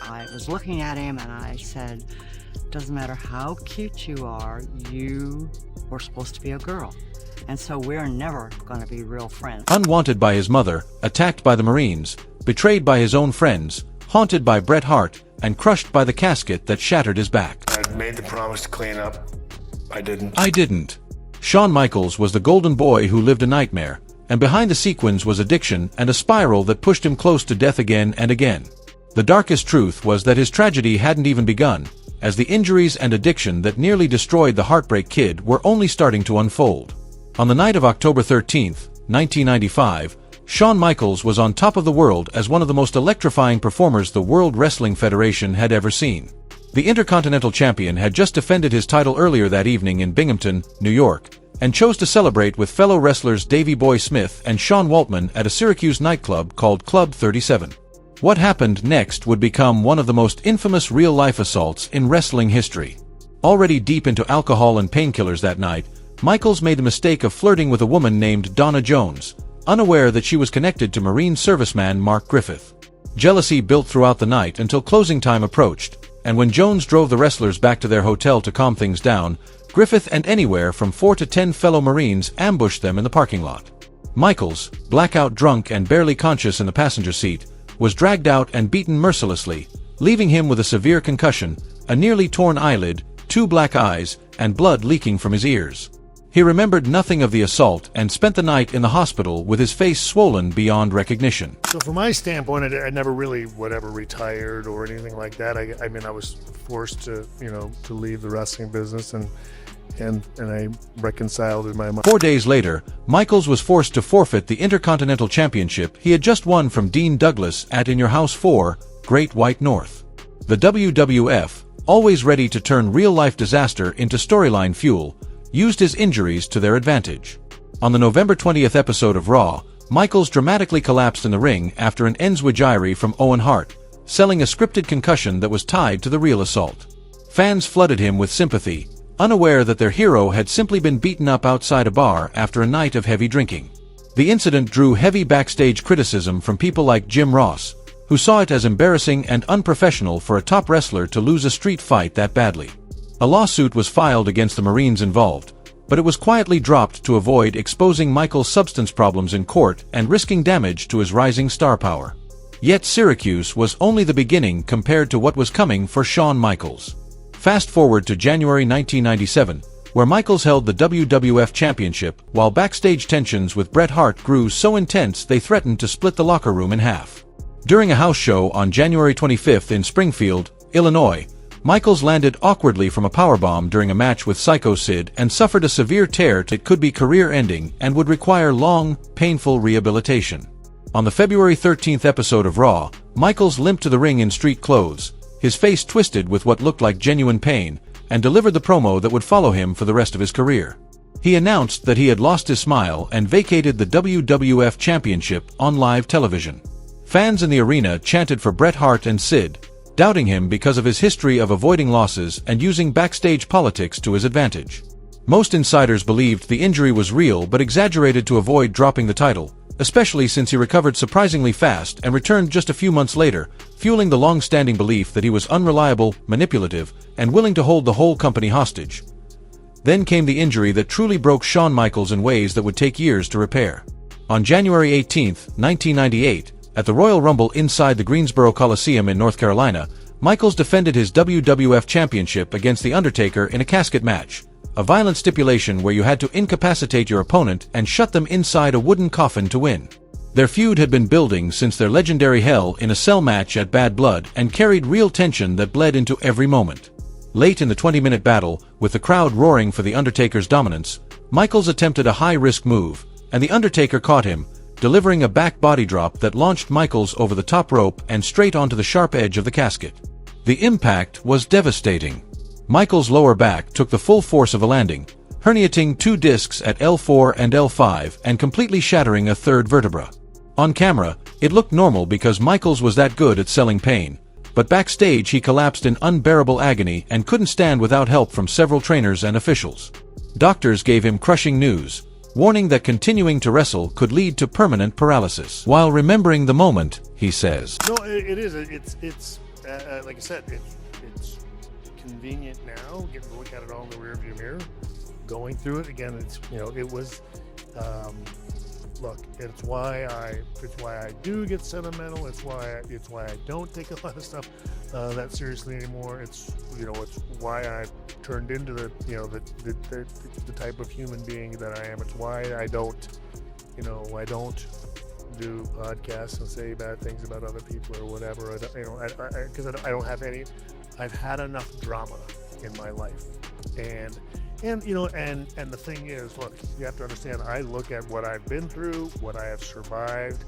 I was looking at him and I said, doesn't matter how cute you are, you were supposed to be a girl. And so we're never going to be real friends. Unwanted by his mother, attacked by the Marines, betrayed by his own friends, haunted by Bret Hart, and crushed by the casket that shattered his back. I made the promise to clean up. I didn't. Shawn Michaels was the golden boy who lived a nightmare, and behind the sequins was addiction and a spiral that pushed him close to death again and again. The darkest truth was that his tragedy hadn't even begun, as the injuries and addiction that nearly destroyed the Heartbreak Kid were only starting to unfold. On the night of October 13, 1995, Shawn Michaels was on top of the world as one of the most electrifying performers the World Wrestling Federation had ever seen. The Intercontinental Champion had just defended his title earlier that evening in Binghamton, New York, and chose to celebrate with fellow wrestlers Davey Boy Smith and Sean Waltman at a Syracuse nightclub called Club 37. What happened next would become one of the most infamous real-life assaults in wrestling history. Already deep into alcohol and painkillers that night, Michaels made the mistake of flirting with a woman named Donna Jones, unaware that she was connected to Marine serviceman Mark Griffith. Jealousy built throughout the night until closing time approached, and when Jones drove the wrestlers back to their hotel to calm things down, Griffith and anywhere from 4 to 10 fellow Marines ambushed them in the parking lot. Michaels, blackout drunk and barely conscious in the passenger seat, was dragged out and beaten mercilessly, leaving him with a severe concussion, a nearly torn eyelid, 2 black eyes, and blood leaking from his ears. He remembered nothing of the assault and spent the night in the hospital with his face swollen beyond recognition. So from my standpoint, I never really retired or anything like that. I mean, I was forced to, to leave the wrestling business and I reconciled in my mind. 4 days later, Michaels was forced to forfeit the Intercontinental Championship he had just won from Dean Douglas at In Your House 4, Great White North. The WWF, always ready to turn real-life disaster into storyline fuel, used his injuries to their advantage. On the November 20th episode of Raw, Michaels dramatically collapsed in the ring after an enzwajiri from Owen Hart, selling a scripted concussion that was tied to the real assault. Fans flooded him with sympathy, unaware that their hero had simply been beaten up outside a bar after a night of heavy drinking. The incident drew heavy backstage criticism from people like Jim Ross, who saw it as embarrassing and unprofessional for a top wrestler to lose a street fight that badly. A lawsuit was filed against the Marines involved, but it was quietly dropped to avoid exposing Michaels' substance problems in court and risking damage to his rising star power. Yet Syracuse was only the beginning compared to what was coming for Shawn Michaels. Fast forward to January 1997, where Michaels held the WWF Championship, while backstage tensions with Bret Hart grew so intense they threatened to split the locker room in half. During a house show on January 25th in Springfield, Illinois, Michaels landed awkwardly from a powerbomb during a match with Psycho Sid and suffered a severe tear that could be career-ending and would require long, painful rehabilitation. On the February 13th episode of Raw, Michaels limped to the ring in street clothes, his face twisted with what looked like genuine pain, and delivered the promo that would follow him for the rest of his career. He announced that he had lost his smile and vacated the WWF Championship on live television. Fans in the arena chanted for Bret Hart and Sid, doubting him because of his history of avoiding losses and using backstage politics to his advantage. Most insiders believed the injury was real but exaggerated to avoid dropping the title, especially since he recovered surprisingly fast and returned just a few months later, fueling the long-standing belief that he was unreliable, manipulative, and willing to hold the whole company hostage. Then came the injury that truly broke Shawn Michaels in ways that would take years to repair. On January 18, 1998, at the Royal Rumble inside the Greensboro Coliseum in North Carolina, Michaels defended his WWF Championship against The Undertaker in a casket match, a violent stipulation where you had to incapacitate your opponent and shut them inside a wooden coffin to win. Their feud had been building since their legendary Hell in a Cell match at Bad Blood and carried real tension that bled into every moment. Late in the 20-minute battle, with the crowd roaring for The Undertaker's dominance, Michaels attempted a high-risk move, and The Undertaker caught him, delivering a back body drop that launched Michaels over the top rope and straight onto the sharp edge of the casket. The impact was devastating. Michaels' lower back took the full force of a landing, herniating 2 discs at L4 and L5 and completely shattering a 3rd vertebra. On camera, it looked normal because Michaels was that good at selling pain, but backstage he collapsed in unbearable agony and couldn't stand without help from several trainers and officials. Doctors gave him crushing news, warning that continuing to wrestle could lead to permanent paralysis. While remembering the moment, he says, No, it is. It's like I said, it's convenient now. Getting to look at it all in the rearview mirror, going through it again. It was. Look, it's why I do get sentimental. It's why I don't take a lot of stuff that seriously anymore. It's why I turned into the type of human being that I am. It's why I don't do podcasts and say bad things about other people or whatever. Because I don't have any. I've had enough drama in my life, and the thing is, look, you have to understand, I look at what I've been through, what I have survived.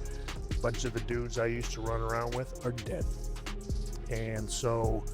A bunch of the dudes I used to run around with are dead. And so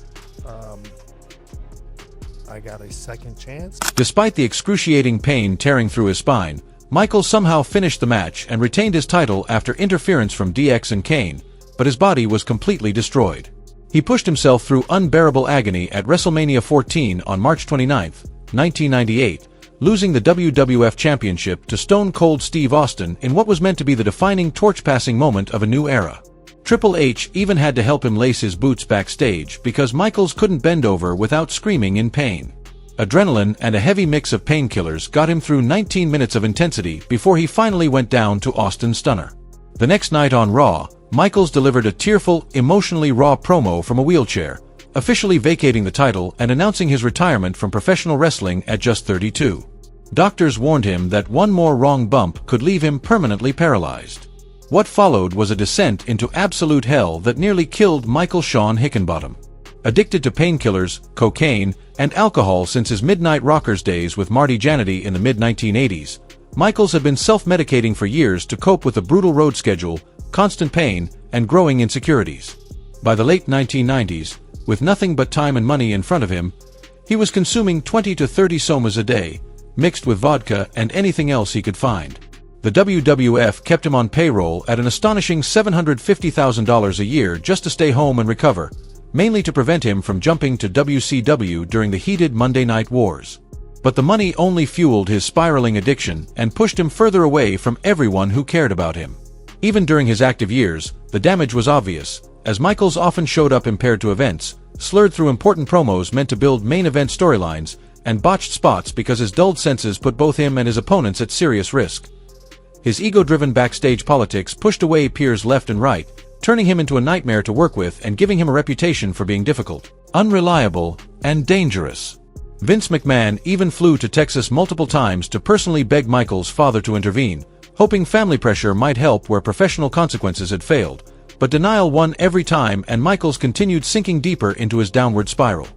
I got a second chance. Despite the excruciating pain tearing through his spine, Michaels somehow finished the match and retained his title after interference from DX and Kane, but his body was completely destroyed. He pushed himself through unbearable agony at WrestleMania 14 on March 29, 1998, losing the WWF Championship to Stone Cold Steve Austin in what was meant to be the defining torch-passing moment of a new era. Triple H even had to help him lace his boots backstage because Michaels couldn't bend over without screaming in pain. Adrenaline and a heavy mix of painkillers got him through 19 minutes of intensity before he finally went down to Austin's stunner. The next night on Raw, Michaels delivered a tearful, emotionally raw promo from a wheelchair, officially vacating the title and announcing his retirement from professional wrestling at just 32. Doctors warned him that one more wrong bump could leave him permanently paralyzed. What followed was a descent into absolute hell that nearly killed Michael Shawn Hickenbottom. Addicted to painkillers, cocaine, and alcohol since his Midnight Rockers days with Marty Jannetty in the mid-1980s, Michaels had been self-medicating for years to cope with the brutal road schedule, constant pain, and growing insecurities. By the late 1990s, with nothing but time and money in front of him, he was consuming 20 to 30 somas a day, mixed with vodka and anything else he could find. The WWF kept him on payroll at an astonishing $750,000 a year just to stay home and recover, mainly to prevent him from jumping to WCW during the heated Monday Night Wars. But the money only fueled his spiraling addiction and pushed him further away from everyone who cared about him. Even during his active years, the damage was obvious, as Michaels often showed up impaired to events, slurred through important promos meant to build main event storylines, and botched spots because his dulled senses put both him and his opponents at serious risk. His ego-driven backstage politics pushed away peers left and right, turning him into a nightmare to work with and giving him a reputation for being difficult, unreliable, and dangerous. Vince McMahon even flew to Texas multiple times to personally beg Michaels' father to intervene, hoping family pressure might help where professional consequences had failed. But denial won every time and Michaels continued sinking deeper into his downward spiral.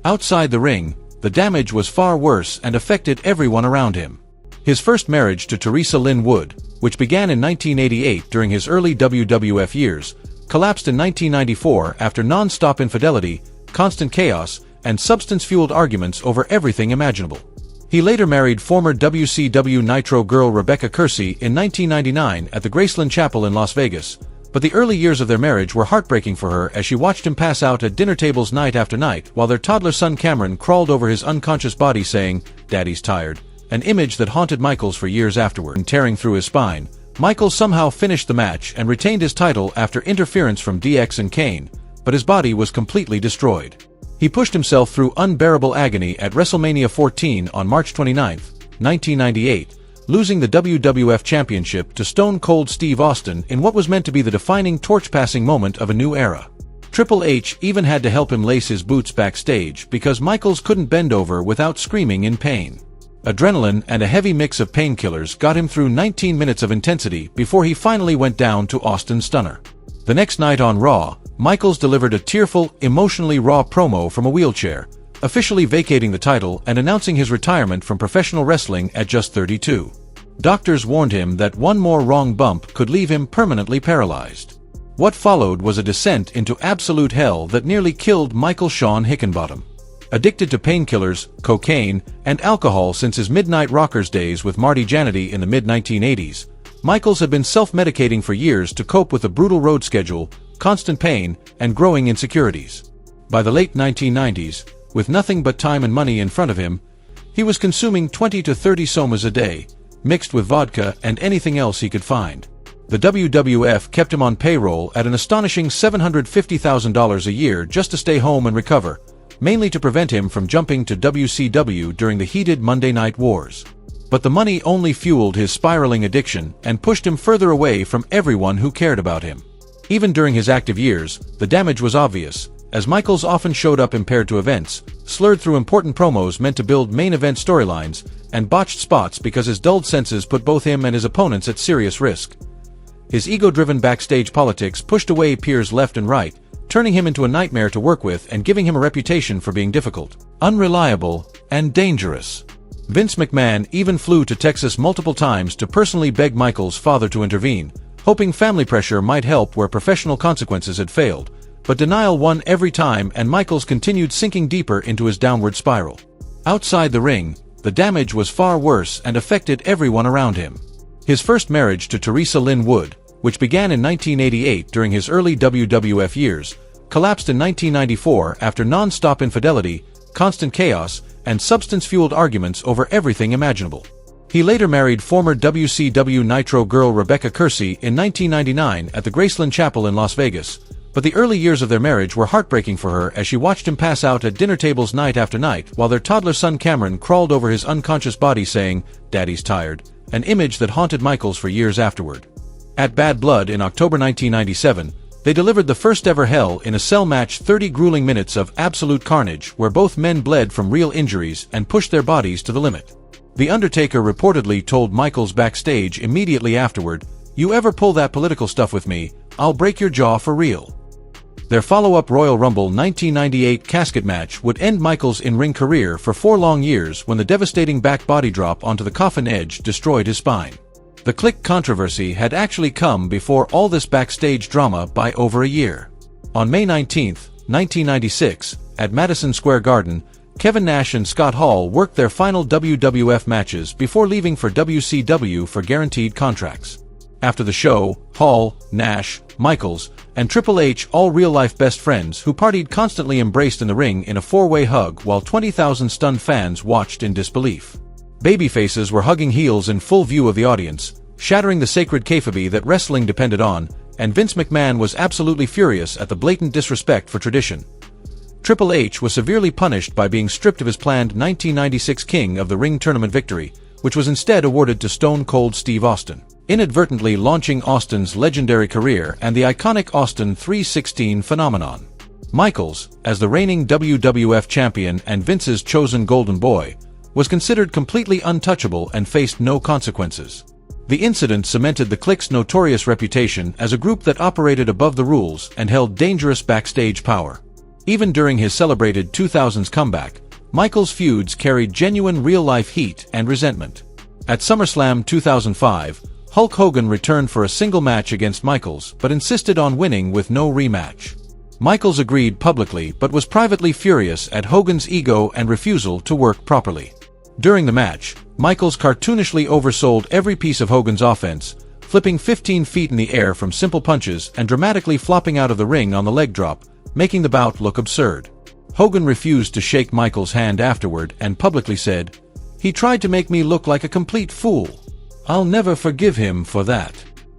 Outside the ring, the damage was far worse and affected everyone around him. His first marriage to Teresa Lynn Wood, which began in 1988 during his early WWF years, collapsed in 1994 after non-stop infidelity, constant chaos, and substance-fueled arguments over everything imaginable. He later married former WCW Nitro girl Rebecca Kersey in 1999 at the Graceland Chapel in Las Vegas, but the early years of their marriage were heartbreaking for her as she watched him pass out at dinner tables night after night while their toddler son Cameron crawled over his unconscious body saying, "Daddy's tired," an image that haunted Michaels for years afterward. And tearing through his spine, Michaels somehow finished the match and retained his title after interference from DX and Kane, but his body was completely destroyed. He pushed himself through unbearable agony at WrestleMania 14 on March 29, 1998, losing the WWF Championship to Stone Cold Steve Austin in what was meant to be the defining torch-passing moment of a new era. Triple H even had to help him lace his boots backstage because Michaels couldn't bend over without screaming in pain. Adrenaline and a heavy mix of painkillers got him through 19 minutes of intensity before he finally went down to Austin's stunner. The next night on Raw, Michaels delivered a tearful, emotionally raw promo from a wheelchair, officially vacating the title and announcing his retirement from professional wrestling at just 32. Doctors warned him that one more wrong bump could leave him permanently paralyzed. What followed was a descent into absolute hell that nearly killed Michael Shawn Hickenbottom. Addicted to painkillers, cocaine, and alcohol since his Midnight Rockers days with Marty Jannetty in the mid-1980s, Michaels had been self-medicating for years to cope with the brutal road schedule, constant pain, and growing insecurities. By the late 1990s, with nothing but time and money in front of him, he was consuming 20 to 30 somas a day, mixed with vodka and anything else he could find. The WWF kept him on payroll at an astonishing $750,000 a year just to stay home and recover, mainly to prevent him from jumping to WCW during the heated Monday Night Wars. But the money only fueled his spiraling addiction and pushed him further away from everyone who cared about him. Even during his active years, the damage was obvious, as Michaels often showed up impaired to events, slurred through important promos meant to build main event storylines, and botched spots because his dulled senses put both him and his opponents at serious risk. His ego-driven backstage politics pushed away peers left and right, turning him into a nightmare to work with and giving him a reputation for being difficult, unreliable, and dangerous. Vince McMahon even flew to Texas multiple times to personally beg Michaels' father to intervene, hoping family pressure might help where professional consequences had failed, but denial won every time and Michaels continued sinking deeper into his downward spiral. Outside the ring, the damage was far worse and affected everyone around him. His first marriage to Teresa Lynn Wood, which began in 1988 during his early WWF years, collapsed in 1994 after non-stop infidelity, constant chaos, and substance-fueled arguments over everything imaginable. He later married former WCW Nitro girl Rebecca Kersey in 1999 at the Graceland Chapel in Las Vegas, but the early years of their marriage were heartbreaking for her as she watched him pass out at dinner tables night after night while their toddler son Cameron crawled over his unconscious body saying, "Daddy's tired," an image that haunted Michaels for years afterward. At Bad Blood in October 1997, they delivered the first-ever Hell in a Cell match, 30 grueling minutes of absolute carnage where both men bled from real injuries and pushed their bodies to the limit. The Undertaker reportedly told Michaels backstage immediately afterward, "You ever pull that political stuff with me, I'll break your jaw for real." Their follow-up Royal Rumble 1998 casket match would end Michaels' in-ring career for 4 long years when the devastating back body drop onto the coffin edge destroyed his spine. The Click controversy had actually come before all this backstage drama by over a year. On May 19, 1996, at Madison Square Garden, Kevin Nash and Scott Hall worked their final WWF matches before leaving for WCW for guaranteed contracts. After the show, Hall, Nash, Michaels, and Triple H, all real-life best friends who partied, constantly embraced in the ring in a 4-way hug while 20,000 stunned fans watched in disbelief. Babyfaces were hugging heels in full view of the audience, shattering the sacred kayfabe that wrestling depended on, and Vince McMahon was absolutely furious at the blatant disrespect for tradition. Triple H was severely punished by being stripped of his planned 1996 King of the Ring tournament victory, which was instead awarded to Stone Cold Steve Austin, inadvertently launching Austin's legendary career and the iconic Austin 316 phenomenon. Michaels, as the reigning WWF champion and Vince's chosen golden boy, was considered completely untouchable and faced no consequences. The incident cemented the Clique's notorious reputation as a group that operated above the rules and held dangerous backstage power. Even during his celebrated 2000s comeback, Michaels' feuds carried genuine real-life heat and resentment. At SummerSlam 2005, Hulk Hogan returned for a single match against Michaels but insisted on winning with no rematch. Michaels agreed publicly but was privately furious at Hogan's ego and refusal to work properly. During the match, Michaels cartoonishly oversold every piece of Hogan's offense, flipping 15 feet in the air from simple punches and dramatically flopping out of the ring on the leg drop, making the bout look absurd. Hogan refused to shake Michaels' hand afterward and publicly said, "He tried to make me look like a complete fool. I'll never forgive him for that."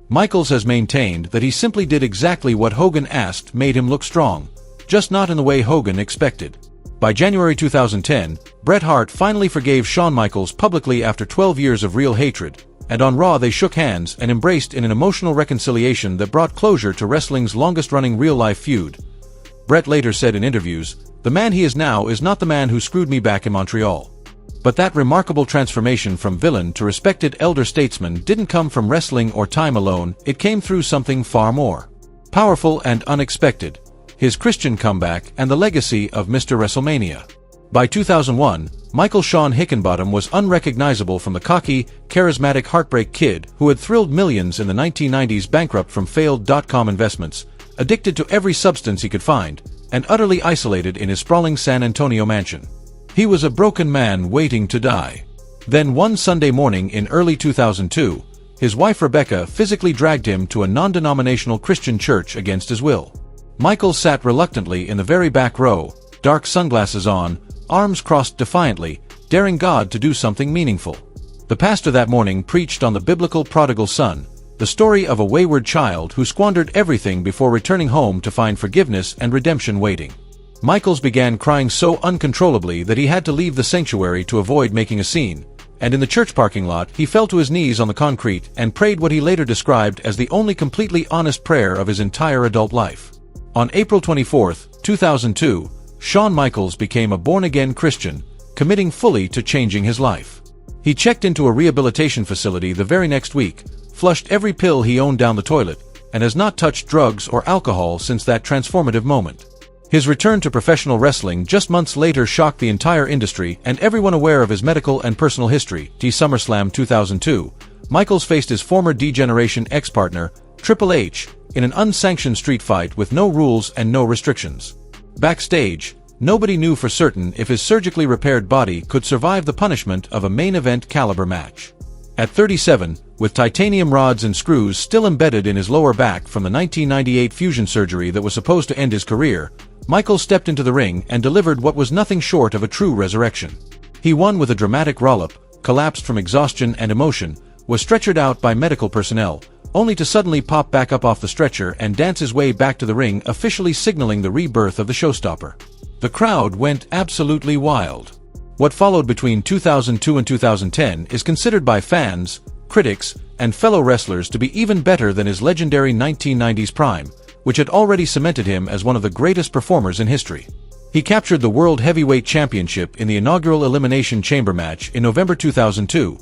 Michaels has maintained that he simply did exactly what Hogan asked made him look strong, just not in the way Hogan expected. By January 2010, Bret Hart finally forgave Shawn Michaels publicly after 12 years of real hatred, and on Raw they shook hands and embraced in an emotional reconciliation that brought closure to wrestling's longest-running real-life feud. Bret later said in interviews, "The man he is now is not the man who screwed me back in Montreal." But that remarkable transformation from villain to respected elder statesman didn't come from wrestling or time alone, it came through something far more powerful and unexpected: his Christian comeback and the legacy of Mr. WrestleMania. By 2001, Michael Sean Hickenbottom was unrecognizable from the cocky, charismatic Heartbreak Kid who had thrilled millions in the 1990s, bankrupt from failed .com investments, addicted to every substance he could find, and utterly isolated in his sprawling San Antonio mansion. He was a broken man waiting to die. Then one Sunday morning in early 2002, his wife Rebecca physically dragged him to a non-denominational Christian church against his will. Michaels sat reluctantly in the very back row, dark sunglasses on, arms crossed defiantly, daring God to do something meaningful. The pastor that morning preached on the biblical prodigal son, the story of a wayward child who squandered everything before returning home to find forgiveness and redemption waiting. Michaels began crying so uncontrollably that he had to leave the sanctuary to avoid making a scene, and in the church parking lot he fell to his knees on the concrete and prayed what he later described as the only completely honest prayer of his entire adult life. On April 24, 2002, Shawn Michaels became a born-again Christian, committing fully to changing his life. He checked into a rehabilitation facility the very next week, flushed every pill he owned down the toilet, and has not touched drugs or alcohol since that transformative moment. His return to professional wrestling just months later shocked the entire industry and everyone aware of his medical and personal history. At SummerSlam 2002, Michaels faced his former D-Generation ex-partner, Triple H, in an unsanctioned street fight with no rules and no restrictions. Backstage, nobody knew for certain if his surgically repaired body could survive the punishment of a main event caliber match. At 37, with titanium rods and screws still embedded in his lower back from the 1998 fusion surgery that was supposed to end his career, Michaels stepped into the ring and delivered what was nothing short of a true resurrection. He won with a dramatic roll-up, collapsed from exhaustion and emotion, was stretchered out by medical personnel, only to suddenly pop back up off the stretcher and dance his way back to the ring, officially signaling the rebirth of the showstopper. The crowd went absolutely wild. What followed between 2002 and 2010 is considered by fans, critics, and fellow wrestlers to be even better than his legendary 1990s prime, which had already cemented him as one of the greatest performers in history. He captured the World Heavyweight Championship in the inaugural Elimination Chamber match in November 2002,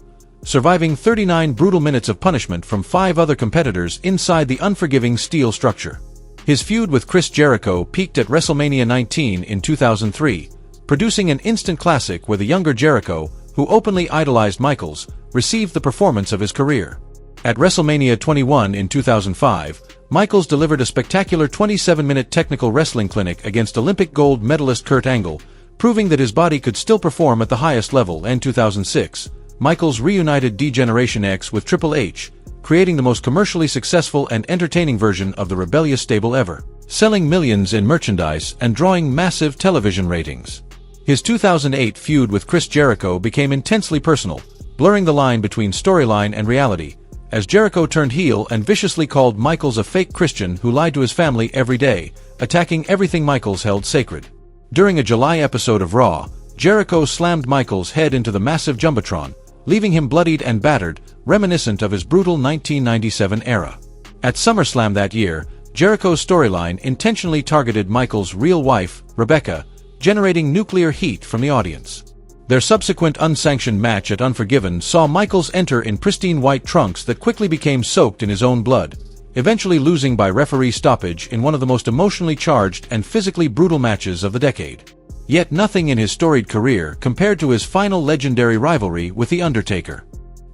surviving 39 brutal minutes of punishment from 5 other competitors inside the unforgiving steel structure. His feud with Chris Jericho peaked at WrestleMania 19 in 2003, producing an instant classic where the younger Jericho, who openly idolized Michaels, received the performance of his career. At WrestleMania 21 in 2005, Michaels delivered a spectacular 27-minute technical wrestling clinic against Olympic gold medalist Kurt Angle, proving that his body could still perform at the highest level. In 2006, Michaels reunited D-Generation X with Triple H, creating the most commercially successful and entertaining version of the rebellious stable ever, selling millions in merchandise and drawing massive television ratings. His 2008 feud with Chris Jericho became intensely personal, blurring the line between storyline and reality, as Jericho turned heel and viciously called Michaels a fake Christian who lied to his family every day, attacking everything Michaels held sacred. During a July episode of Raw, Jericho slammed Michaels' head into the massive Jumbotron, leaving him bloodied and battered, reminiscent of his brutal 1997 era. At SummerSlam that year, Jericho's storyline intentionally targeted Michaels' real wife, Rebecca, generating nuclear heat from the audience. Their subsequent unsanctioned match at Unforgiven saw Michaels enter in pristine white trunks that quickly became soaked in his own blood, eventually losing by referee stoppage in one of the most emotionally charged and physically brutal matches of the decade. Yet nothing in his storied career compared to his final legendary rivalry with The Undertaker.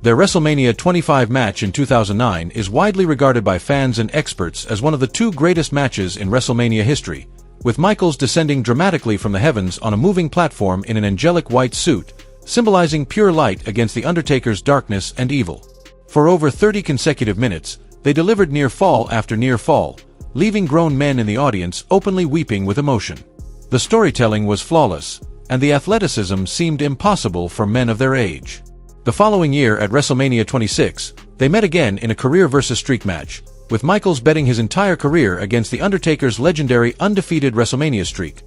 Their WrestleMania 25 match in 2009 is widely regarded by fans and experts as one of the 2 greatest matches in WrestleMania history, with Michaels descending dramatically from the heavens on a moving platform in an angelic white suit, symbolizing pure light against The Undertaker's darkness and evil. For over 30 consecutive minutes, they delivered near fall after near fall, leaving grown men in the audience openly weeping with emotion. The storytelling was flawless, and the athleticism seemed impossible for men of their age. The following year at WrestleMania 26, they met again in a career versus streak match, with Michaels betting his entire career against The Undertaker's legendary undefeated WrestleMania streak.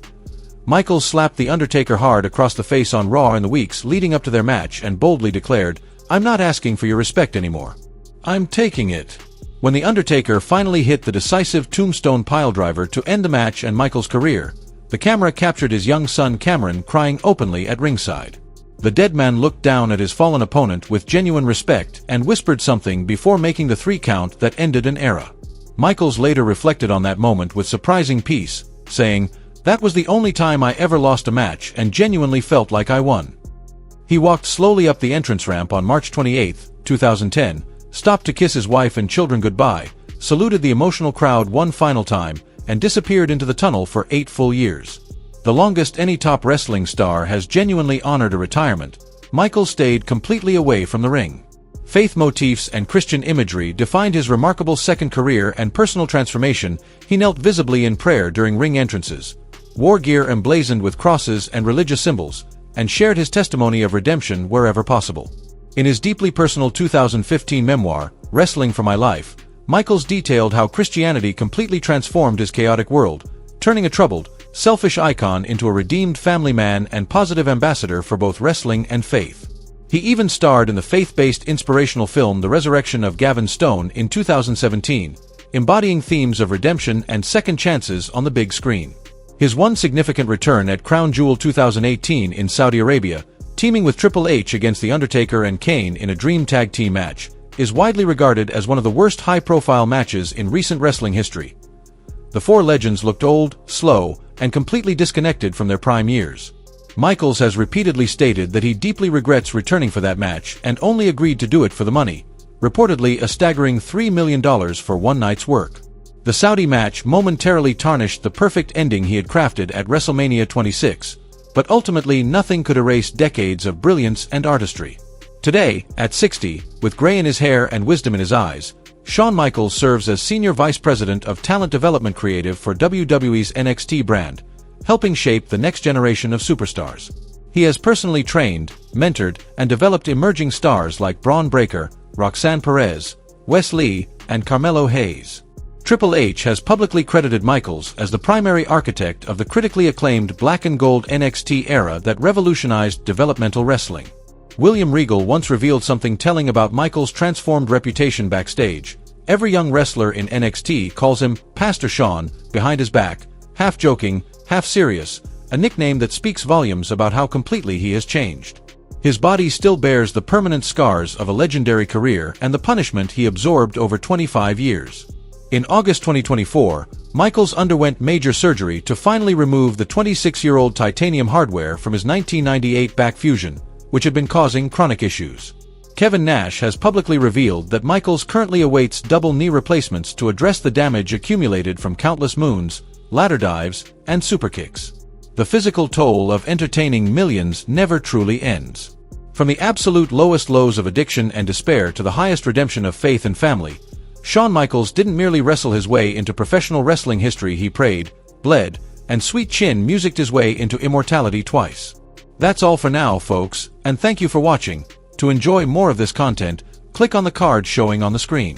Michaels slapped The Undertaker hard across the face on Raw in the weeks leading up to their match and boldly declared, "I'm not asking for your respect anymore. I'm taking it." When The Undertaker finally hit the decisive tombstone piledriver to end the match and Michaels' career, the camera captured his young son Cameron crying openly at ringside. The dead man looked down at his fallen opponent with genuine respect and whispered something before making the 3 count that ended an era. Michaels later reflected on that moment with surprising peace, saying, "That was the only time I ever lost a match and genuinely felt like I won." He walked slowly up the entrance ramp on March 28, 2010, stopped to kiss his wife and children goodbye, saluted the emotional crowd one final time, and disappeared into the tunnel for 8 full years. The longest any top wrestling star has genuinely honored a retirement, Michaels stayed completely away from the ring. Faith motifs and Christian imagery defined his remarkable second career and personal transformation. He knelt visibly in prayer during ring entrances, wore gear emblazoned with crosses and religious symbols, and shared his testimony of redemption wherever possible. In his deeply personal 2015 memoir, Wrestling for My Life, Michaels detailed how Christianity completely transformed his chaotic world, turning a troubled, selfish icon into a redeemed family man and positive ambassador for both wrestling and faith. He even starred in the faith-based inspirational film The Resurrection of Gavin Stone in 2017, embodying themes of redemption and second chances on the big screen. His one significant return at Crown Jewel 2018 in Saudi Arabia, teaming with Triple H against The Undertaker and Kane in a Dream Tag Team match, is widely regarded as one of the worst high-profile matches in recent wrestling history. The four legends looked old, slow, and completely disconnected from their prime years. Michaels has repeatedly stated that he deeply regrets returning for that match and only agreed to do it for the money, reportedly a staggering $3 million for one night's work. The Saudi match momentarily tarnished the perfect ending he had crafted at WrestleMania 26, but ultimately nothing could erase decades of brilliance and artistry. Today, at 60, with gray in his hair and wisdom in his eyes, Shawn Michaels serves as Senior Vice President of Talent Development Creative for WWE's NXT brand, helping shape the next generation of superstars. He has personally trained, mentored, and developed emerging stars like Braun Breaker, Roxanne Perez, Wes Lee, and Carmelo Hayes. Triple H has publicly credited Michaels as the primary architect of the critically acclaimed black and gold NXT era that revolutionized developmental wrestling. William Regal once revealed something telling about Michaels' transformed reputation backstage. Every young wrestler in NXT calls him Pastor Shawn behind his back, half joking, half serious, a nickname that speaks volumes about how completely he has changed. His body still bears the permanent scars of a legendary career and the punishment he absorbed over 25 years. In August 2024, Michaels underwent major surgery to finally remove the 26-year-old titanium hardware from his 1998 back fusion, which had been causing chronic issues. Kevin Nash has publicly revealed that Michaels currently awaits double knee replacements to address the damage accumulated from countless moons, ladder dives, and superkicks. The physical toll of entertaining millions never truly ends. From the absolute lowest lows of addiction and despair to the highest redemption of faith and family, Shawn Michaels didn't merely wrestle his way into professional wrestling history, he prayed, bled, and sweet chin musicked his way into immortality twice. That's all for now, folks, and thank you for watching. To enjoy more of this content, click on the card showing on the screen.